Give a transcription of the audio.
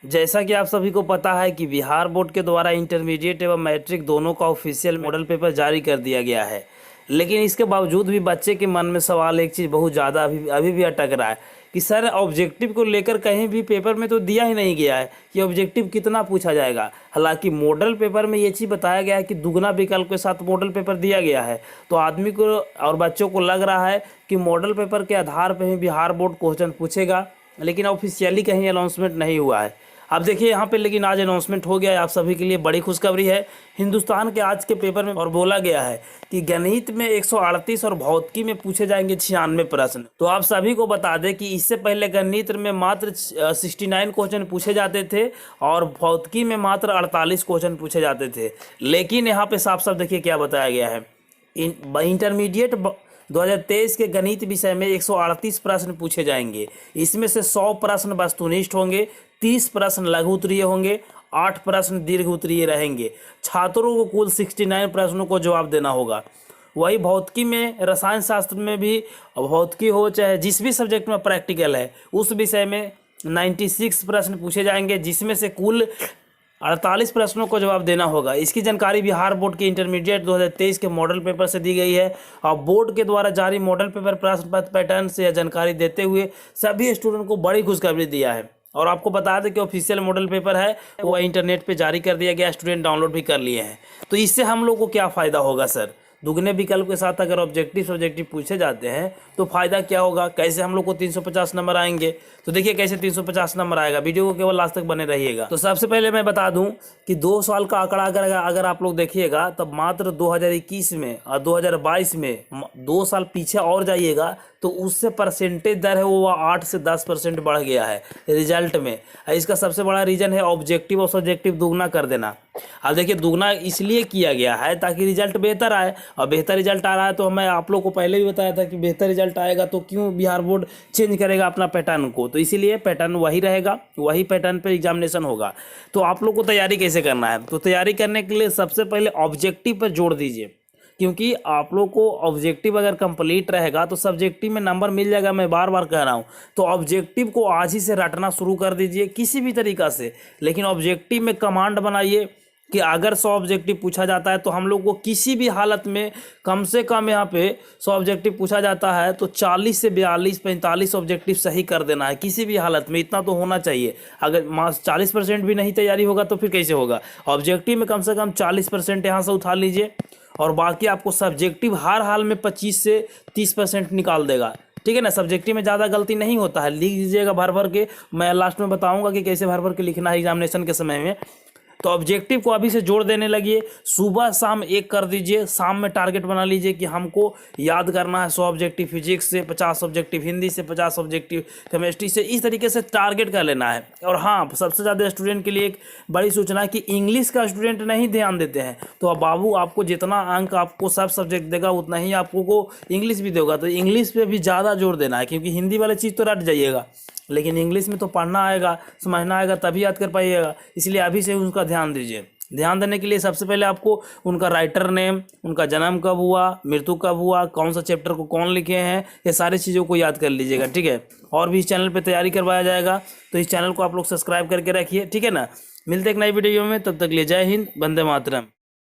जैसा कि आप सभी को पता है कि बिहार बोर्ड के द्वारा इंटरमीडिएट एवं मैट्रिक दोनों का ऑफिशियल मॉडल पेपर जारी कर दिया गया है। लेकिन इसके बावजूद भी बच्चे के मन में सवाल एक चीज़ बहुत ज़्यादा अभी भी अटक रहा है कि सर ऑब्जेक्टिव को लेकर कहीं भी पेपर में तो दिया ही नहीं गया है कि ऑब्जेक्टिव कितना पूछा जाएगा। हालांकि मॉडल पेपर में ये चीज़ बताया गया है कि दुगना विकल्प के साथ मॉडल पेपर दिया गया है। तो आदमी को और बच्चों को लग रहा है कि मॉडल पेपर के आधार पर ही बिहार बोर्ड क्वेश्चन पूछेगा, लेकिन ऑफिशियली कहीं अनाउंसमेंट नहीं हुआ है। अब देखिए यहाँ पे लेकिन आज अनाउंसमेंट हो गया है। आप सभी के लिए बड़ी खुशखबरी है। हिंदुस्तान के आज के पेपर में और बोला गया है कि गणित में 138 और भौतिकी में पूछे जाएंगे 96 प्रश्न। तो आप सभी को बता दें कि इससे पहले गणित में मात्र 69 क्वेश्चन पूछे जाते थे और भौतिकी में मात्र 48 क्वेश्चन पूछे जाते थे। लेकिन यहाँ पे साफ साफ देखिए क्या बताया गया है। इंटरमीडिएट 2023 के गणित विषय में 138 प्रश्न पूछे जाएंगे। इसमें से 100 प्रश्न वस्तुनिष्ठ होंगे, 30 प्रश्न लघु उत्तरीय होंगे, 8 प्रश्न दीर्घ उत्तरीय रहेंगे। छात्रों को कुल 69 प्रश्नों को जवाब देना होगा। वही भौतिकी में, रसायन शास्त्र में भी भौतिकी हो चाहे जिस भी सब्जेक्ट में प्रैक्टिकल है उस विषय में 96 प्रश्न पूछे जाएंगे, जिसमें से कुल 48 प्रश्नों को जवाब देना होगा। इसकी जानकारी बिहार बोर्ड के इंटरमीडिएट 2023 के मॉडल पेपर से दी गई है। और बोर्ड के द्वारा जारी मॉडल पेपर प्रश्न पत्र पैटर्न से यह जानकारी देते हुए सभी स्टूडेंट को बड़ी खुशखबरी दिया है। और आपको बता दें कि ऑफिशियल मॉडल पेपर है वो इंटरनेट पे जारी कर दिया गया, स्टूडेंट डाउनलोड भी कर लिए हैं। तो इससे हम लोग को क्या फ़ायदा होगा सर? दुगने विकल्प के साथ अगर ऑब्जेक्टिव पूछे जाते हैं तो फ़ायदा क्या होगा, कैसे हम लोग को 350 नंबर आएंगे? तो देखिए कैसे 350 नंबर आएगा। वीडियो को केवल लास्ट तक बने रहिएगा। तो सबसे पहले मैं बता दूं कि 2 साल का आंकड़ा अगर आप लोग देखिएगा तब मात्र 2021 में और 2022 में 2 साल पीछे और जाइएगा तो उससे परसेंटेज दर है वो 8 से 10% बढ़ गया है रिजल्ट में। इसका सबसे बड़ा रीज़न है ऑब्जेक्टिव और सब्जेक्टिव दुगना कर देना। अब देखिए दुगना इसलिए किया गया है ताकि रिजल्ट बेहतर आए, और बेहतर रिजल्ट आ रहा है तो मैं आप लोग को पहले भी बताया था कि बेहतर रिजल्ट आएगा तो क्यों बिहार बोर्ड चेंज करेगा अपना पैटर्न को। तो इसीलिए पैटर्न वही रहेगा, वही पैटर्न पे एग्जामिनेशन होगा। तो आप लोग को तैयारी कैसे करना है? तो तैयारी करने के लिए सबसे पहले ऑब्जेक्टिव पर जोड़ दीजिए, क्योंकि आप लोग को ऑब्जेक्टिव अगर कंप्लीट रहेगा तो सब्जेक्टिव में नंबर मिल जाएगा। मैं बार बार कह रहा हूँ, तो ऑब्जेक्टिव को आज ही से रटना शुरू कर दीजिए किसी भी तरीक़ा से। लेकिन ऑब्जेक्टिव में कमांड बनाइए कि अगर 100 ऑब्जेक्टिव पूछा जाता है तो हम लोग को किसी भी हालत में कम से कम यहाँ पे 100 ऑब्जेक्टिव पूछा जाता है तो 40 से 42 45 ऑब्जेक्टिव सही कर देना है किसी भी हालत में। इतना तो होना चाहिए। अगर 40% भी नहीं तैयारी होगा तो फिर कैसे होगा? ऑब्जेक्टिव में कम से कम 40% यहाँ से उठा लीजिए, और बाकी आपको सब्जेक्टिव हर हाल में 25 से 30% निकाल देगा। ठीक है ना? सब्जेक्टिव में ज़्यादा गलती नहीं होता है। लिख दीजिएगा भर भर के। मैं लास्ट में बताऊंगा कि कैसे भर भर के लिखना है एग्जामिनेशन के समय में। तो ऑब्जेक्टिव को अभी से जोड़ देने लगिए। सुबह शाम एक कर दीजिए। शाम में टारगेट बना लीजिए कि हमको याद करना है 100 ऑब्जेक्टिव फिजिक्स से, 50 ऑब्जेक्टिव हिंदी से, 50 ऑब्जेक्टिव केमिस्ट्री से। इस तरीके से टारगेट कर लेना है। और हाँ, सबसे ज़्यादा स्टूडेंट के लिए एक बड़ी सूचना है कि इंग्लिश का स्टूडेंट नहीं ध्यान देते हैं। तो अब बाबू आपको जितना अंक आपको सब सब्जेक्ट देगा उतना ही आपको को इंग्लिश भी देगा। तो इंग्लिश पे भी ज़्यादा जोर देना है, क्योंकि हिंदी वाली चीज़ तो रट जाइएगा, लेकिन इंग्लिश में तो पढ़ना आएगा, समझना आएगा, तभी याद कर पाइएगा। इसलिए अभी से उनका ध्यान दीजिए। ध्यान देने के लिए सबसे पहले आपको उनका राइटर नेम, उनका जन्म कब हुआ, मृत्यु कब हुआ, कौन सा चैप्टर को कौन लिखे हैं, ये सारी चीज़ों को याद कर लीजिएगा। ठीक है? और भी इस चैनल पे तैयारी करवाया जाएगा, तो इस चैनल को आप लोग सब्सक्राइब करके रखिए। ठीक है ना? मिलते एक नई वीडियो में, तब तक ले जय हिंद, वंदे मातरम।